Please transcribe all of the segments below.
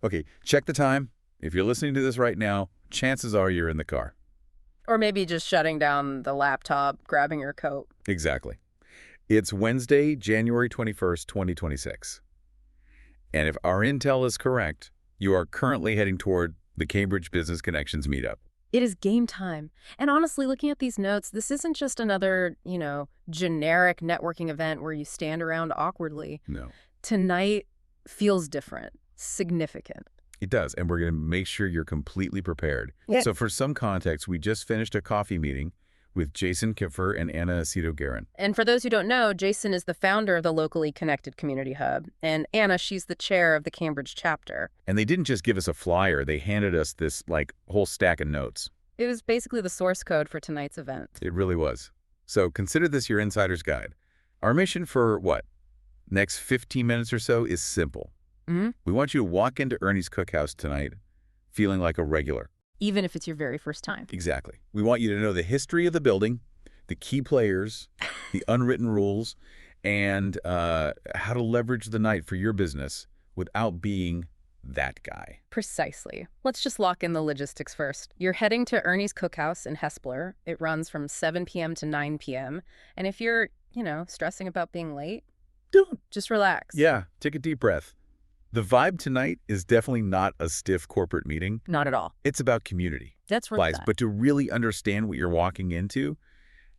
Okay, check the time. If you're listening to this right now, chances are you're in the car. Or maybe just shutting down the laptop, grabbing your coat. Exactly. It's Wednesday, January 21st, 2026. And if our intel is correct, you are currently heading toward the Cambridge Business Connections Meetup. It is game time. And honestly, looking at these notes, this isn't just another, generic networking event where you stand around awkwardly. No. Tonight feels different, significant. It does, and we're going to make sure you're completely prepared. Yeah. So for some context, we just finished a coffee meeting with Kipfer and Anna Aceto-Guerin. And for those who don't know, Jason is the founder of the locally connected community hub, and Anna, she's the chair of the Cambridge chapter. And they didn't just give us a flyer, they handed us this, whole stack of notes. It was basically the source code for tonight's event. It really was. So consider this your insider's guide. Our mission for, next 15 minutes or so is simple. We want you to walk into Ernie's Cookhouse tonight feeling like a regular. Even if it's your very first time. Exactly. We want you to know the history of the building, the key players, the unwritten rules, and how to leverage the night for your business without being that guy. Precisely. Let's just lock in the logistics first. You're heading to Ernie's Cookhouse in Hespeler. It runs from 7 p.m. to 9 p.m. And if you're, stressing about being late, don't. Just relax. Yeah, take a deep breath. The vibe tonight is definitely not a stiff corporate meeting. Not at all. It's about community. That's right. But to really understand what you're walking into,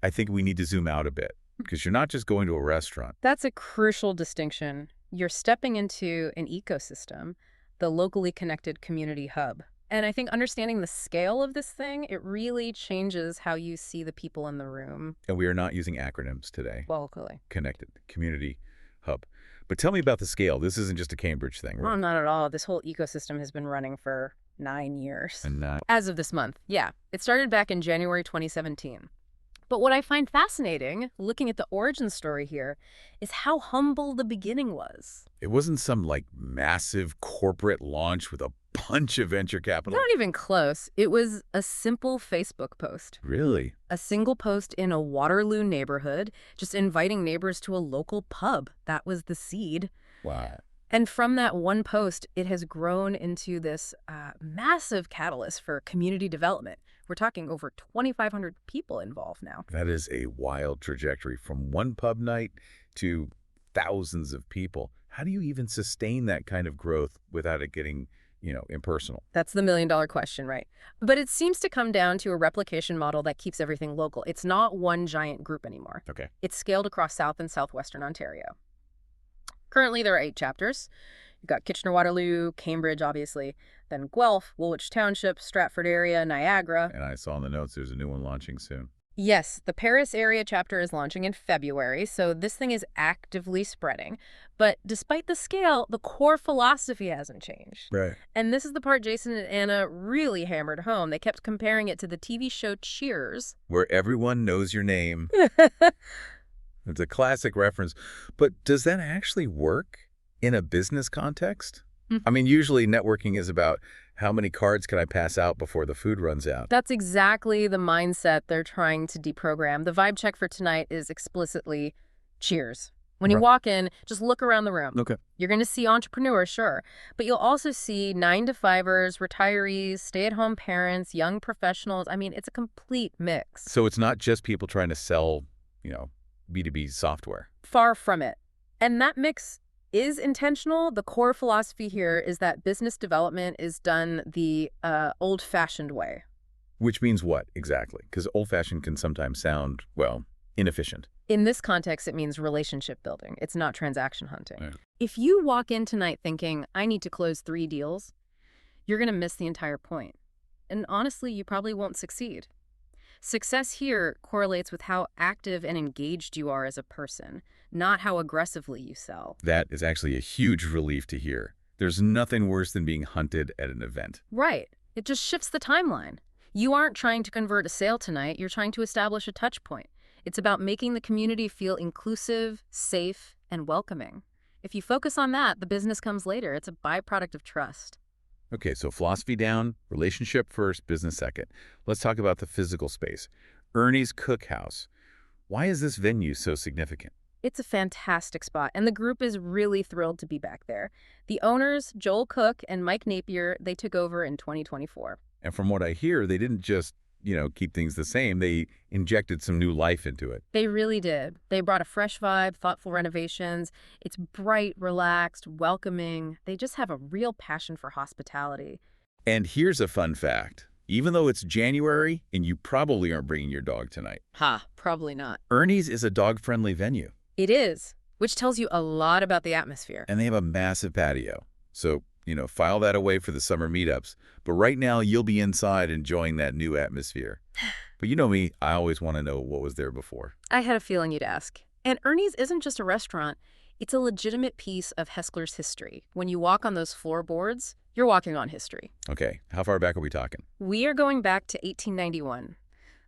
I think we need to zoom out a bit, because you're not just going to a restaurant. That's a crucial distinction. You're stepping into an ecosystem, the locally connected community hub. And I think understanding the scale of this thing, it really changes how you see the people in the room. And we are not using acronyms today. Locally. Connected, community hub. But tell me about the scale. This isn't just a Cambridge thing, right? Oh, not at all. This whole ecosystem has been running for 9 years. And as of this month, yeah. It started back in January 2017. But what I find fascinating, looking at the origin story here, is how humble the beginning was. It wasn't some, massive corporate launch with a bunch of venture capital. Not even close. It was a simple Facebook post. Really? A single post in a Waterloo neighborhood, just inviting neighbors to a local pub. That was the seed. Wow. And from that one post, it has grown into this massive catalyst for community development. We're talking over 2,500 people involved now. That is a wild trajectory from one pub night to thousands of people. How do you even sustain that kind of growth without it getting, impersonal? That's the million-dollar question, right? But it seems to come down to a replication model that keeps everything local. It's not one giant group anymore. Okay. It's scaled across South and Southwestern Ontario. Currently, there are 8 chapters. You've got Kitchener-Waterloo, Cambridge, obviously, then Guelph, Woolwich Township, Stratford area, Niagara. And I saw in the notes there's a new one launching soon. Yes, the Paris area chapter is launching in February, so this thing is actively spreading. But despite the scale, the core philosophy hasn't changed. Right. And this is the part Jason and Anna really hammered home. They kept comparing it to the TV show Cheers. Where everyone knows your name. It's a classic reference. But does that actually work in a business context? I mean, usually networking is about how many cards can I pass out before the food runs out. That's exactly the mindset they're trying to deprogram. The vibe check for tonight is explicitly cheers. When you walk in, just look around the room. Okay. You're going to see entrepreneurs, sure, but you'll also see 9-to-5ers, retirees, stay-at-home parents, young professionals. I mean, it's a complete mix. So it's not just people trying to sell, B2B software. Far from it. And that mix is intentional. The core philosophy here is that business development is done the old-fashioned way. Which means what, exactly? Because old-fashioned can sometimes sound, inefficient. In this context, it means relationship building. It's not transaction hunting. Right. If you walk in tonight thinking, I need to close 3 deals, you're going to miss the entire point. And honestly, you probably won't succeed. Success here correlates with how active and engaged you are as a person, not how aggressively you sell. That is actually a huge relief to hear. There's nothing worse than being hunted at an event. Right. It just shifts the timeline. You aren't trying to convert a sale tonight. You're trying to establish a touch point. It's about making the community feel inclusive, safe, and welcoming. If you focus on that, the business comes later. It's a byproduct of trust. Okay, so philosophy down, relationship first, business second. Let's talk about the physical space. Ernie's Cookhouse. Why is this venue so significant? It's a fantastic spot, and the group is really thrilled to be back there. The owners, Joel Cook and Mike Napier, they took over in 2024. And from what I hear, they didn't just, keep things the same. They injected some new life into it. They really did. They brought a fresh vibe, thoughtful renovations. It's bright, relaxed, welcoming. They just have a real passion for hospitality. And here's a fun fact. Even though it's January and you probably aren't bringing your dog tonight, Probably not. Ernie's is a dog-friendly venue. It is, which tells you a lot about the atmosphere. And they have a massive patio. So, file that away for the summer meetups. But right now, you'll be inside enjoying that new atmosphere. But you know me, I always want to know what was there before. I had a feeling you'd ask. And Ernie's isn't just a restaurant. It's a legitimate piece of Hespeler's history. When you walk on those floorboards, you're walking on history. Okay, how far back are we talking? We are going back to 1891.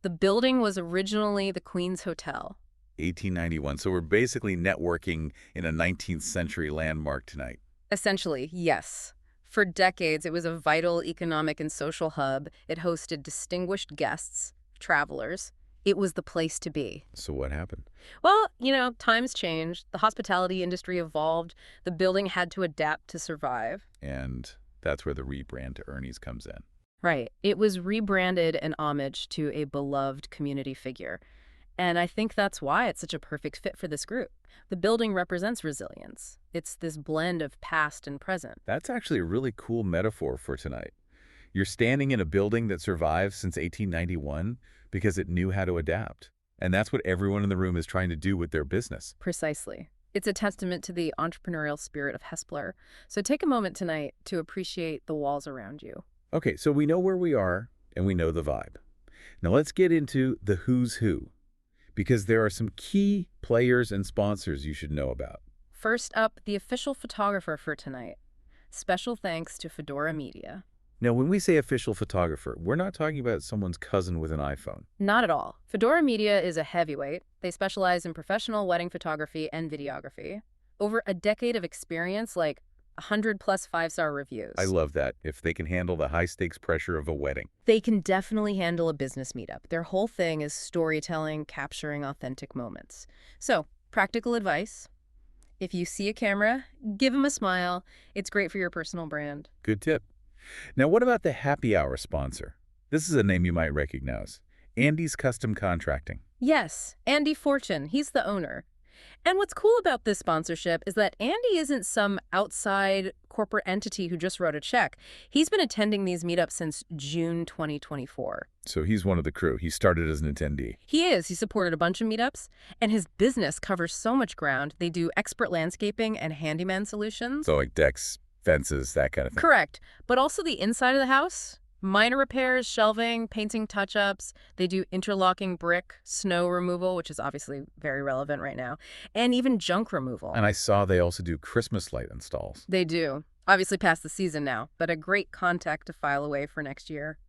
The building was originally the Queen's Hotel. 1891. So we're basically networking in a 19th century landmark tonight. Essentially, yes. For decades, it was a vital economic and social hub. It hosted distinguished guests, travelers. It was the place to be. So what happened? Well, times changed. The hospitality industry evolved. The building had to adapt to survive. And that's where the rebrand to Ernie's comes in. Right. It was rebranded in homage to a beloved community figure. And I think that's why it's such a perfect fit for this group. The building represents resilience. It's this blend of past and present. That's actually a really cool metaphor for tonight. You're standing in a building that survived since 1891 because it knew how to adapt. And that's what everyone in the room is trying to do with their business. Precisely. It's a testament to the entrepreneurial spirit of Hespeler. So take a moment tonight to appreciate the walls around you. Okay, so we know where we are and we know the vibe. Now let's get into the who's who, because there are some key players and sponsors you should know about. First up, the official photographer for tonight. Special thanks to Fedora Media. Now, when we say official photographer, we're not talking about someone's cousin with an iPhone. Not at all. Fedora Media is a heavyweight. They specialize in professional wedding photography and videography. Over a decade of experience, like 100+ five-star reviews. I love that, if they can handle the high-stakes pressure of a wedding. They can definitely handle a business meetup. Their whole thing is storytelling, capturing authentic moments. So, practical advice. If you see a camera, give them a smile. It's great for your personal brand. Good tip. Now, what about the happy hour sponsor? This is a name you might recognize. Andy's Custom Contracting. Yes, Andy Fortune. He's the owner. And what's cool about this sponsorship is that Andy isn't some outside corporate entity who just wrote a check. He's been attending these meetups since June 2024. So he's one of the crew. He started as an attendee. He is. He supported a bunch of meetups, and his business covers so much ground. They do expert landscaping and handyman solutions. So like decks, fences, that kind of thing. Correct. But also the inside of the house. Minor repairs, shelving, painting touch-ups. They do interlocking brick, snow removal, which is obviously very relevant right now, and even junk removal. And I saw they also do Christmas light installs. They do. Obviously past the season now, but a great contact to file away for next year.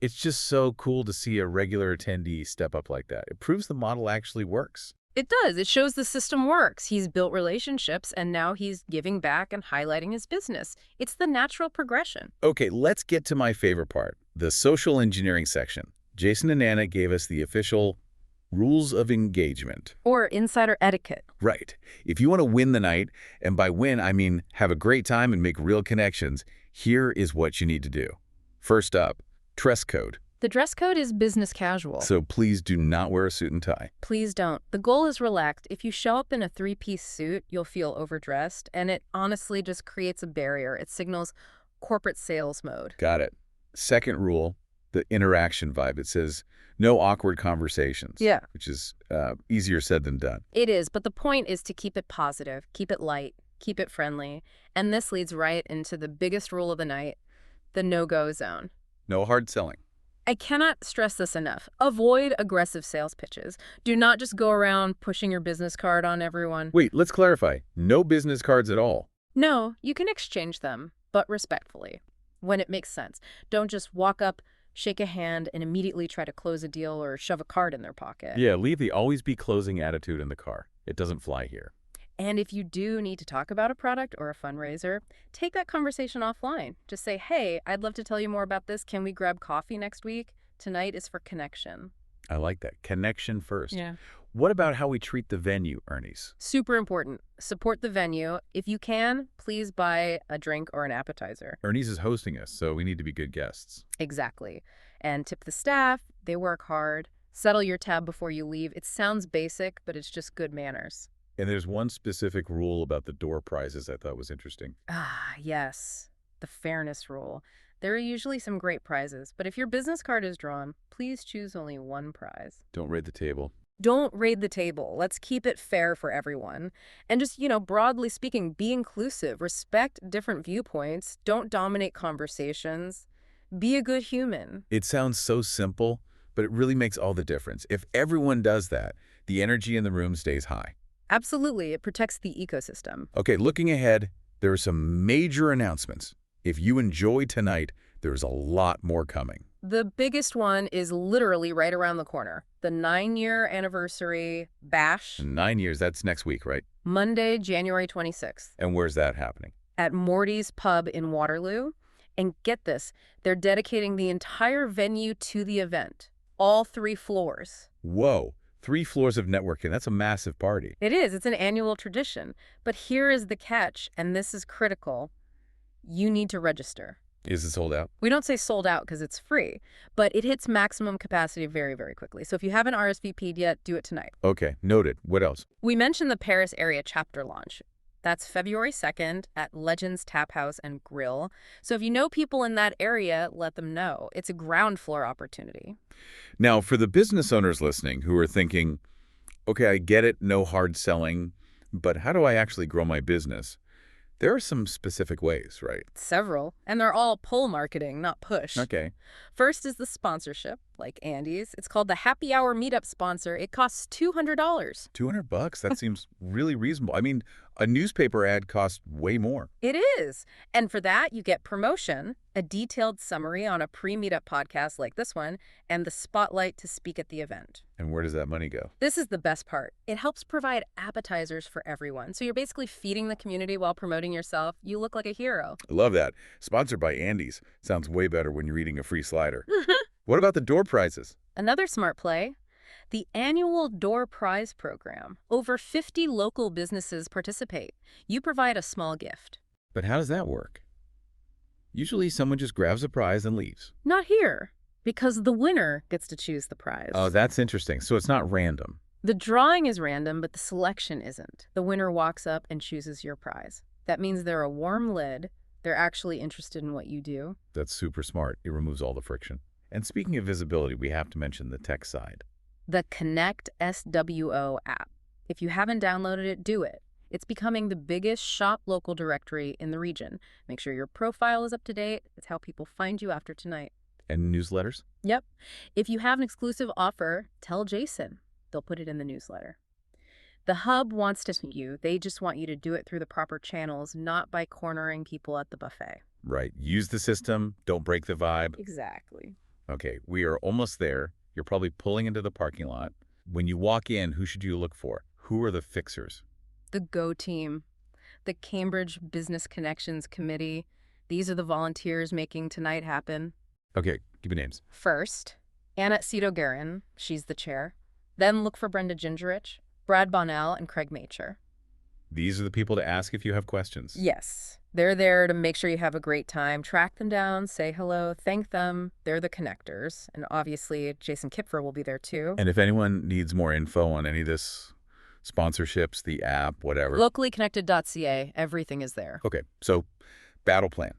It's just so cool to see a regular attendee step up like that. It proves the model actually works. It does. It shows the system works. He's built relationships, and now he's giving back and highlighting his business. It's the natural progression. Okay, let's get to my favorite part, the social engineering section. Jason and Anna gave us the official rules of engagement. Or insider etiquette. Right. If you want to win the night, and by win, I mean have a great time and make real connections, here is what you need to do. First up, dress code. The dress code is business casual. So please do not wear a suit and tie. Please don't. The goal is relaxed. If you show up in a three-piece suit, you'll feel overdressed, and it honestly just creates a barrier. It signals corporate sales mode. Got it. Second rule, the interaction vibe. It says no awkward conversations. Yeah. Which is easier said than done. It is, but the point is to keep it positive, keep it light, keep it friendly. And this leads right into the biggest rule of the night, the no-go zone. No hard selling. I cannot stress this enough. Avoid aggressive sales pitches. Do not just go around pushing your business card on everyone. Wait, let's clarify. No business cards at all. No, you can exchange them, but respectfully, when it makes sense. Don't just walk up, shake a hand, and immediately try to close a deal or shove a card in their pocket. Yeah, leave the always be closing attitude in the car. It doesn't fly here. And if you do need to talk about a product or a fundraiser, take that conversation offline. Just say, hey, I'd love to tell you more about this. Can we grab coffee next week? Tonight is for connection. I like that. Connection first. Yeah. What about how we treat the venue, Ernie's? Super important. Support the venue. If you can, please buy a drink or an appetizer. Ernie's is hosting us, so we need to be good guests. Exactly. And tip the staff. They work hard. Settle your tab before you leave. It sounds basic, but it's just good manners. And there's one specific rule about the door prizes I thought was interesting. Ah, yes. The fairness rule. There are usually some great prizes, but if your business card is drawn, please choose only one prize. Don't raid the table. Don't raid the table. Let's keep it fair for everyone. And just, broadly speaking, be inclusive. Respect different viewpoints. Don't dominate conversations. Be a good human. It sounds so simple, but it really makes all the difference. If everyone does that, the energy in the room stays high. Absolutely. It protects the ecosystem. Okay, looking ahead, there are some major announcements. If you enjoy tonight, there's a lot more coming. The biggest one is literally right around the corner. The 9-year anniversary bash. 9 years, that's next week, right? Monday, January 26th. And where's that happening? At Morty's Pub in Waterloo. And get this, they're dedicating the entire venue to the event. All 3 floors. Whoa, 3 floors of networking. That's a massive party. It is. It's an annual tradition. But here is the catch, and this is critical. You need to register. Is it sold out? We don't say sold out because it's free, but it hits maximum capacity very, very quickly. So if you haven't RSVP'd yet, do it tonight. Okay, noted. What else? We mentioned the Paris area chapter launch. That's February 2nd at Legends Tap House and Grill. So if you know people in that area, let them know. It's a ground floor opportunity. Now, for the business owners listening who are thinking, okay, I get it, no hard selling, but how do I actually grow my business? There are some specific ways, right? Several. And they're all pull marketing, not push. Okay. First is the sponsorship, like Andy's. It's called the Happy Hour Meetup sponsor. It costs $200. $200? That seems really reasonable. I mean, a newspaper ad costs way more. It is. And for that, you get promotion, a detailed summary on a pre-meetup podcast like this one, and the spotlight to speak at the event. And where does that money go? This is the best part. It helps provide appetizers for everyone. So you're basically feeding the community while promoting yourself. You look like a hero. I love that. Sponsored by Andy's. Sounds way better when you're eating a free slider. What about the door prizes? Another smart play. The annual Door Prize Program. Over 50 local businesses participate. You provide a small gift. But how does that work? Usually someone just grabs a prize and leaves. Not here, because the winner gets to choose the prize. Oh, that's interesting. So it's not random. The drawing is random, but the selection isn't. The winner walks up and chooses your prize. That means they're a warm lid. They're actually interested in what you do. That's super smart. It removes all the friction. And speaking of visibility, we have to mention the tech side. The Connect SWO app. If you haven't downloaded it, do it. It's becoming the biggest shop local directory in the region. Make sure your profile is up to date. It's how people find you after tonight. And newsletters? Yep. If you have an exclusive offer, tell Jason. They'll put it in the newsletter. The hub wants to meet you. They just want you to do it through the proper channels, not by cornering people at the buffet. Right. Use the system. Don't break the vibe. Exactly. Okay, we are almost there. You're probably pulling into the parking lot. When you walk in, who should you look for? Who are the fixers? The Go team. The Cambridge Business Connections Committee. These are the volunteers making tonight happen. Okay, give me names. First, Anna Aceto-Guerin. She's the chair. Then look for Brenda Gingerich, Brad Bonnell, and Craig Macher. These are the people to ask if you have questions. Yes. They're there to make sure you have a great time. Track them down, say hello, thank them. They're the connectors. And obviously, Jason Kipfer will be there too. And if anyone needs more info on any of this, sponsorships, the app, whatever. Locallyconnected.ca, everything is there. Okay, so battle plan.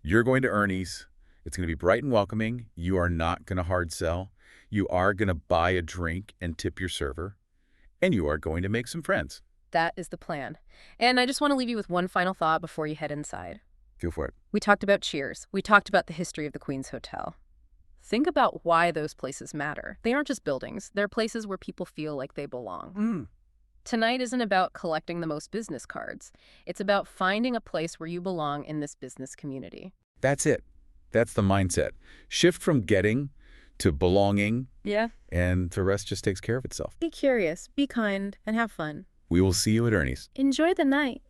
You're going to Ernie's. It's going to be bright and welcoming. You are not going to hard sell. You are going to buy a drink and tip your server. And you are going to make some friends. That is the plan. And I just want to leave you with one final thought before you head inside. Feel for it. We talked about Cheers. We talked about the history of the Queen's Hotel. Think about why those places matter. They aren't just buildings. They're places where people feel like they belong. Tonight isn't about collecting the most business cards. It's about finding a place where you belong in this business community. That's it. That's the mindset. Shift from getting to belonging. Yeah. And the rest just takes care of itself. Be curious, be kind, and have fun. We will see you at Ernie's. Enjoy the night.